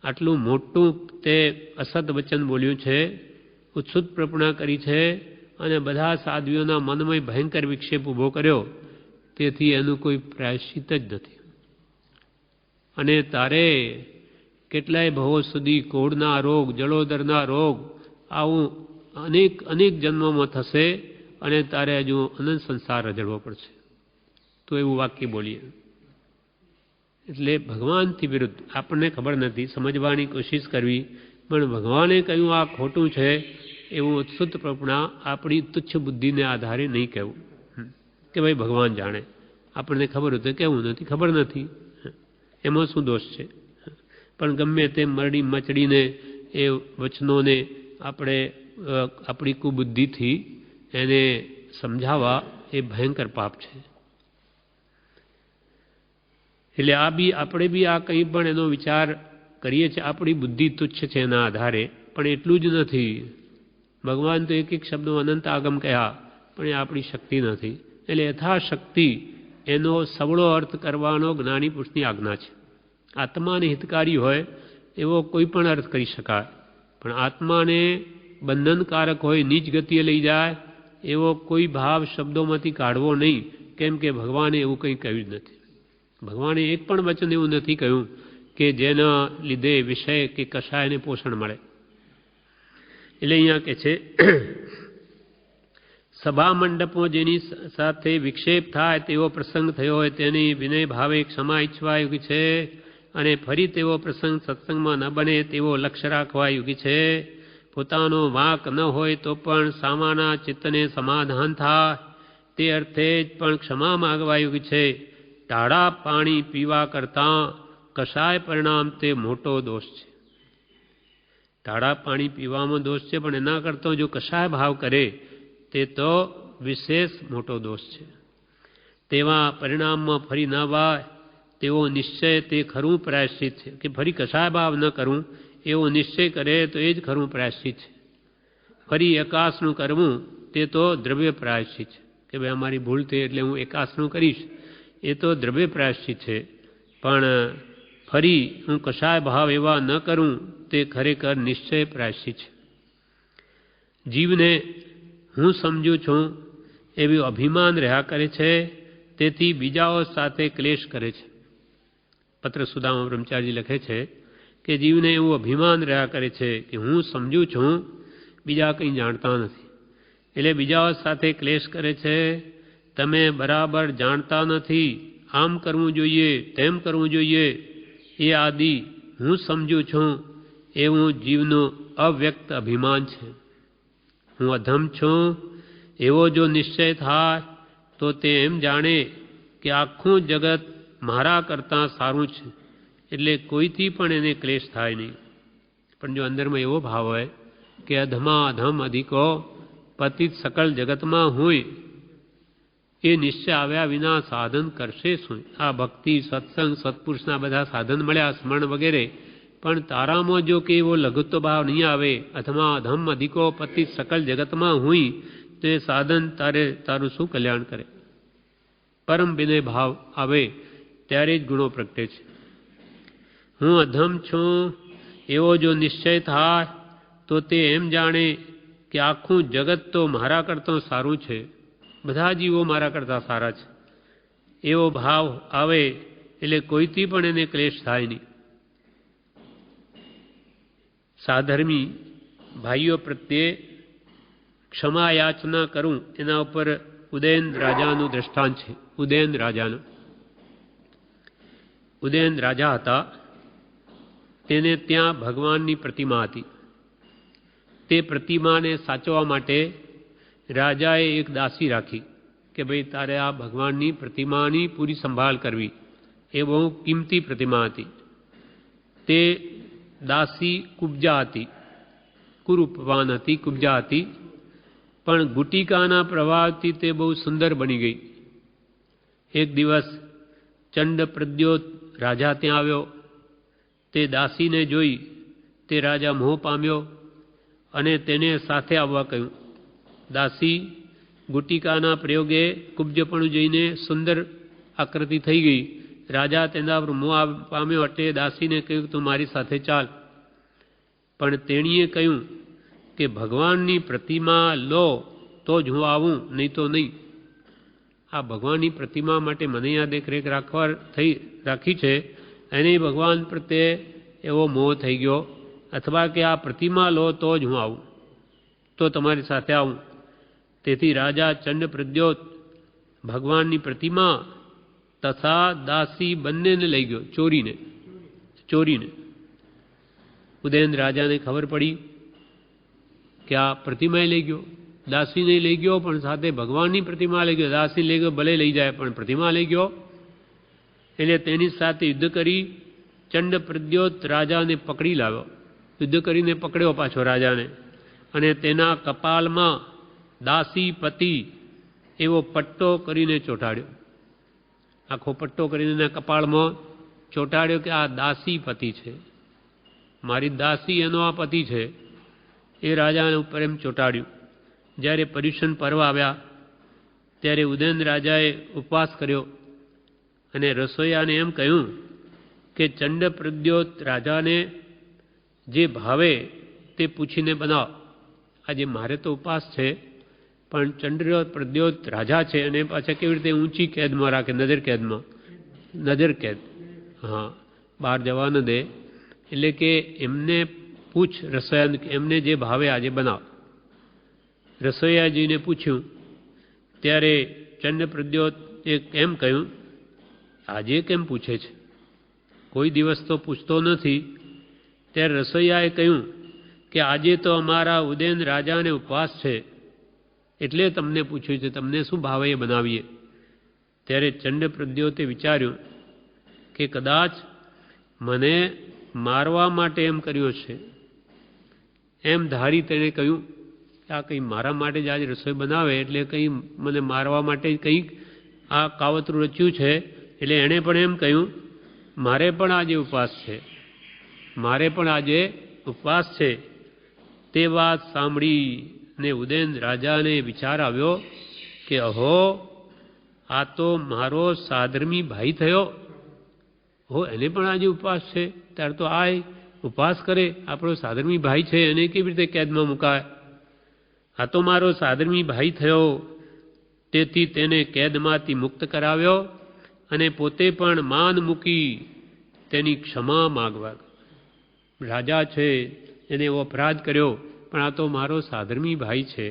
આટલું મોટું તે અસત વચન બોલ્યું છે, ઉત્સુક પ્રપણા કરી છે અને બધા સાધ્વીઓના મનમાં ભયંકર વિક્ષેપ ઊભો કર્યો. તેથી એનું કોઈ પ્રાયશ્ચિત જ નથી. અને તારે કેટલાય ભવો સુધી કોઢના રોગ, જળોદરના રોગ આવું અનેક જન્મોમાં થશે અને તારે હજુ અનંત સંસાર રજડવો પડશે. તો એવું વાક્ય બોલીએ એટલે ભગવાનથી વિરુદ્ધ. આપણને ખબર નથી, સમજવાની કોશિશ કરવી, પણ ભગવાને કહ્યું આ ખોટું છે એવું ઉત્સુક પ્રપણા આપણી તુચ્છ બુદ્ધિને આધારે નહીં કહેવું કે ભાઈ ભગવાન જાણે. આપણને ખબર હોય તો કહેવું નથી, ખબર નથી, એમાં શું દોષ છે. પણ ગમે તેમ મરડી મચડીને એ વચનોને આપણે આપણી કુબુદ્ધિથી એને સમજાવવા એ ભયંકર પાપ છે. એટલે આ બી આપણે બી આ કંઈ પણ એનો વિચાર કરીએ છીએ આપણી બુદ્ધિ તુચ્છ છે એના આધારે, પણ એટલું જ નથી. ભગવાન તો એક શબ્દો અનંત આગમ કહ્યા, પણ એ આપણી શક્તિ નથી. એટલે યથાશક્તિ એનો સવળો અર્થ કરવાનો જ્ઞાની પુરુષની આજ્ઞા છે. આત્માને હિતકારી હોય એવો કોઈ પણ અર્થ કરી શકાય, પણ આત્માને બંધનકારક હોય, નીચ ગતિએ લઈ જાય એવો કોઈ ભાવ શબ્દોમાંથી કાઢવો નહીં. કેમ કે ભગવાને એવું કંઈ કહ્યું જ નથી. ભગવાને એક પણ વચન એવું નથી કહ્યું કે જેના લીધે વિષય કે કશાયને પોષણ મળે. એટલે અહીંયા કે છે સભા મંડપમાં જેની સાથે વિક્ષેપ થાય તેવો પ્રસંગ થયો હોય તેની વિનય ભાવે ક્ષમા ઈચ્છવા યોગી છે, અને ફરી તેવો પ્રસંગ સત્સંગમાં ન બને તેવો લક્ષ્ય રાખવા યોગી છે. પોતાનો વાંક ન હોય તો પણ સામાના ચિત્તને સમાધાન થાય તે અર્થે જ પણ ક્ષમા માગવા યોગી છે. ટાળા પાણી પીવા કરતાં કશાય પરિણામ તે મોટો દોષ છે. ટાળા પાણી પીવામાં દોષ છે, પણ એના કરતાં જો કશાય ભાવ કરે તે તો વિશેષ મોટો દોષ છે. તેવા પરિણામમાં ફરી ન વાય તેવો નિશ્ચય તે ખરું પ્રાયશ્ચિત છે. કે ફરી કશાય ભાવ ન કરું એવો નિશ્ચય કરે તો એ જ ખરું પ્રાયશ્ચિત છે. ફરી એકાસનું કરવું તે તો દ્રવ્ય પ્રાયશ્ચિત છે. કે ભાઈ અમારી ભૂલ થઈ એટલે હું એકાસનું કરીશ, એ તો દ્રવ્ય પ્રાયશ્ચિત છે. પણ ફરી હું કશાય ભાવ એવા ન કરું તે ખરેખર નિશ્ચય પ્રાયશ્ચિત છે. જીવને હું સમજું છું એવું અભિમાન રહ્યા કરે છે, તેથી બીજાઓ સાથે ક્લેશ કરે છે. પત્ર સુદામા બ્રહ્મચારી લખે છે કે જીવને એવું અભિમાન રહ્યા કરે છે કે હું સમજું છું, બીજા કંઈ જાણતા નથી, એટલે બીજાઓ સાથે ક્લેશ કરે છે. તમે બરાબર જાણતા નથી, આમ કરવું જોઈએ, તેમ કરવું જોઈએ, એ આદિ હું સમજું છું એવું જીવનું અવ્યક્ત અભિમાન છે. હું અધમ છું એવો જો નિશ્ચય થાય તો તે એમ જાણે કે આખું જગત મારા કરતાં સારું છે, એટલે કોઈથી પણ એને ક્લેશ થાય નહીં. પણ જો અંદરમાં એવો ભાવ હોય કે અધમા અધમ અધિકો પતિત સકળ જગતમાં હોય, એ નિશ્ચય આવ્યા વિના સાધન કરશે શું? આ ભક્તિ, સત્સંગ, સત્પુરુષના બધા સાધન મળ્યા, સ્મરણ વગેરે, પણ તારામાં જો કે એવો લઘુત્વ ભાવ નહીં આવે, અથવા અધમ અધિકો પતિ સકલ જગતમાં હોય, તો એ સાધન તારું શું કલ્યાણ કરે? પરમ વિનય ભાવ આવે ત્યારે જ ગુણો પ્રગટે છે. હું અધમ છું એવો જો નિશ્ચય થાય તો તે એમ જાણે કે આખું જગત તો મારા કરતાં સારું છે, બધા જીવો મારા કરતાં સારા છે, એવો ભાવ આવે એટલે કોઈથી પણ એને ક્લેશ થાય નહીં. સાધર્મી ભાઈઓ પ્રત્યે ક્ષમા યાચના કરું એના ઉપર ઉદયન રાજાનું દ્રષ્ટાંત છે. ઉદયન રાજાનું. ઉદયન રાજા હતા, તેને ત્યાં ભગવાનની પ્રતિમા હતી. તે પ્રતિમાને સાચવવા માટે રાજાએ એક દાસી રાખી કે ભાઈ તારે આ ભગવાનની પ્રતિમાની પૂરી સંભાળ કરવી. એ બહુ કિંમતી પ્રતિમા હતી. તે દાસી કુબ્જા હતી, કુરૂપવાન હતી, કુબ્જા હતી, પણ ગુટિકાના પ્રભાવથી તે બહુ સુંદર બની ગઈ. એક દિવસ ચંડ પ્રદ્યોત રાજા ત્યાં આવ્યો. તે દાસીને જોઈ તે રાજા મોહ પામ્યો અને તેને સાથે આવવા કહ્યું. દાસી ગુટિકાના પ્રયોગે કુબ્જપણું જોઈને સુંદર આકૃતિ થઈ ગઈ. રાજા તેના પર મોહ પામ્યો એટલે દાસીને કહ્યું તું મારી સાથે ચાલ. પણ તેણીએ કહ્યું કે ભગવાનની પ્રતિમા લો તો જ હું આવું, નહીં તો નહીં. આ ભગવાનની પ્રતિમા માટે મને અહીંયા દેખરેખ રાખી છે, એને ભગવાન પ્રત્યે એવો મોહ થઈ ગયો, અથવા કે આ પ્રતિમા લો તો જ હું આવું, તો તમારી સાથે આવું. તેથી રાજા ચંડ પ્રદ્યોત ભગવાનની પ્રતિમા તથા દાસી બંનેને લઈ ગયો, ચોરીને. ઉદયન રાજાને ખબર પડી કે આ પ્રતિમા લઈ ગયો, દાસીને લઈ ગયો, પણ સાથે ભગવાનની પ્રતિમા લઈ ગયો. દાસી લઈ ગયો ભલે લઈ જાય, પણ પ્રતિમા લઈ ગયો. એટલે તેની સાથે યુદ્ધ કરી ચંડ પ્રદ્યોત રાજાને પકડી લાવ્યો. યુદ્ધ કરીને પકડ્યો પાછો રાજાને, અને તેના કપાલમાં દાસી પતિ એવો પટ્ટો કરીને ચોંટાડ્યો. આખો પટ્ટો કરીને એના કપાળમાં ચોંટાડ્યો કે આ દાસી પતિ છે, મારી દાસી એનો આ પતિ છે. એ રાજાને ઉપર એમ ચોંટાડ્યું. જ્યારે પર્યુષણ પર્વ આવ્યા ત્યારે ઉદયન રાજાએ ઉપવાસ કર્યો અને રસોઈયાને એમ કહ્યું કે ચંડ પ્રદ્યોત રાજાને જે ભાવે તે પૂછીને બનાવ. આજે મારે તો ઉપવાસ છે, પણ ચંડ પ્રદ્યોત રાજા છે અને પાછા કેવી રીતે ઊંચી કેદમાં રાખે, નજર કેદ. હા, બહાર જવા ન દે. એટલે કે એમને પૂછ રસોઈયાને કે એમને જે ભાવે આજે બનાવ. રસોઈયાજીને પૂછ્યું ત્યારે ચંડ પ્રદ્યોત એમ કહ્યું આજે કેમ પૂછે છે, કોઈ દિવસ તો પૂછતો નથી. ત્યારે રસોઈયાએ કહ્યું કે આજે તો અમારા ઉદયન રાજાને ઉપવાસ છે એટલે તમને પૂછ્યું છે, તમને શું ભાવે એ બનાવીએ. ત્યારે ચંડ પ્રદ્યોતે વિચાર્યું કે કદાચ મને મારવા માટે એમ કર્યો છે. એમ ધારી તેણે કહ્યું કે આ કંઈ મારા માટે જ આજે રસોઈ બનાવે એટલે કંઈ મને મારવા માટે કંઈક આ કાવતરું રચ્યું છે. એટલે એણે પણ એમ કહ્યું મારે પણ આજે ઉપવાસ છે. તે વાત સાંભળીને ઉદયન રાજાને વિચાર આવ્યો કે અહો, આ તો મારો સાધર્મી ભાઈ થયો. એને પણ આજે ઉપવાસ છે, ત્યારે તો આ ઉપવાસ કરે, આપણો સાધર્મી ભાઈ છે, એને કેવી રીતે કેદમાં મુકાય. આ તો મારો સાધર્મી ભાઈ થયો. તેથી તેને કેદમાંથી મુક્ત કરાવ્યો અને પોતે પણ માન મૂકી તેની ક્ષમા માગવા. રાજા છે એને એવો અપરાધ કર્યો, પણ આ તો મારો સાધર્મી ભાઈ છે,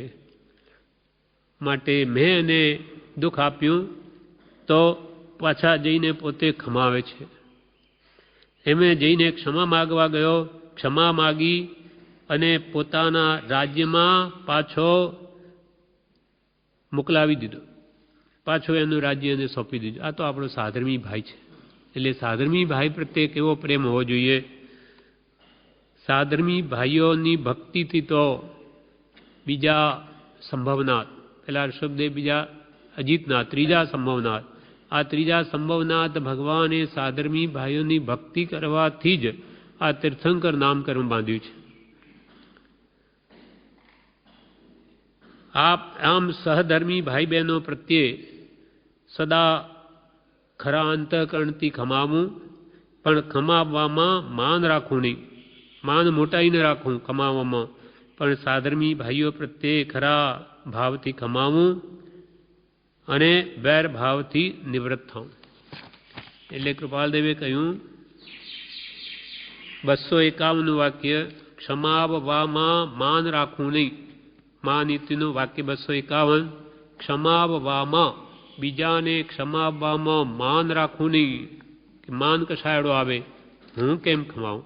માટે મેં એને દુઃખ આપ્યું, તો પાછા જઈને પોતે ખમાવે છે. એમે જઈને ક્ષમા માગવા ગયો, ક્ષમા માગી અને પોતાના રાજ્યમાં પાછો મોકલાવી દીધો, પાછો એનું રાજ્ય એને સોંપી દીધું. આ તો આપણો સાધર્મી ભાઈ છે. એટલે સાધર્મી ભાઈ પ્રત્યે કેવો પ્રેમ હોવો જોઈએ. સાધર્મી ભાઈઓની ભક્તિથી તો બીજા સંભવનાથ, પેલા ઋષભદેવ, બીજા અજીતનાથ, ત્રીજા સંભવનાથ. આ ત્રીજા સંભવનાથ ભગવાને સાધર્મી ભાઈઓની ભક્તિ કરવાથી જ આ તીર્થંકર નામકરણ બાંધ્યું છે. આમ સહધર્મી ભાઈ બહેનો પ્રત્યે સદા ખરા અંતઃકરણથી ખમાવું, પણ ખમાવવામાં માન રાખવું નહીં, માન મોટાઈને રાખવું ખમાવવામાં, પણ સાધર્મી ભાઈઓ પ્રત્યે ખરા ભાવથી ખમાવું અને વેર ભાવથી નિવૃત્ત થવું. એટલે કૃપાલદેવે કહ્યું 251 વાક્ય ક્ષમાવવામાં માન રાખવું નહીં. મા નીતિનું વાક્ય 251. ક્ષમાવવામાં, બીજાને ક્ષમાવવામાં માન રાખવું નહીં. કે માન કશાયડો આવે, હું કેમ ખમાવું,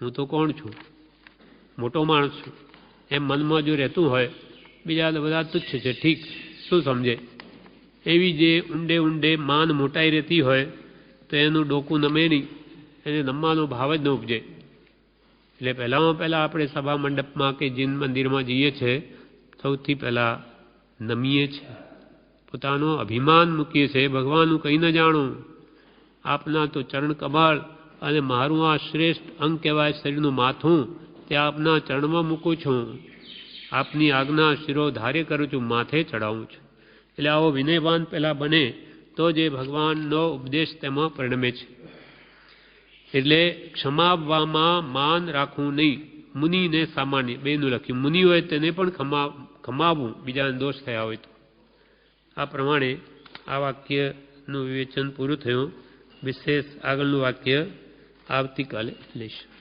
હું તો કોણ છું, મોટો માણસ છું, એમ મનમાં જો રહેતું હોય, બીજા તો બધા તુચ્છ છે, ઠીક, શું સમજે, એવી જે ઊંડે ઊંડે માન મોટાઈ રહેતી હોય તો એનું ડોકું નમે નહીં, એને નમવાનો ભાવ જ ન ઉપજે. એટલે પહેલામાં પહેલાં આપણે સભા મંડપમાં કે જીન મંદિરમાં જઈએ છીએ, સૌથી પહેલાં નમીએ છીએ, પોતાનો અભિમાન મૂકીએ છીએ, ભગવાનનું કંઈ ન જાણું, આપના તો ચરણ કમળ અને મારું આ શ્રેષ્ઠ અંગ કહેવાય શરીરનું માથું, તે આપના ચરણમાં મૂકું છું, આપની આજ્ઞા શિરો ધાર્ય કરું છું, માથે ચડાવું છું. એટલે આવો વિનયવાન પહેલાં બને તો જે ભગવાનનો ઉપદેશ તેમાં પરિણમે છે. એટલે ક્ષમાવવામાં માન રાખવું નહીં. મુનિને સામાન્ય બેનું લખ્યું, મુનિ હોય તેને પણ ખમાવવું બીજાને દોષ થયા હોય તો. આ પ્રમાણે આ વાક્યનું વિવેચન પૂરું થયું. વિશેષ આગળનું વાક્ય આવતીકાલે લઈશું.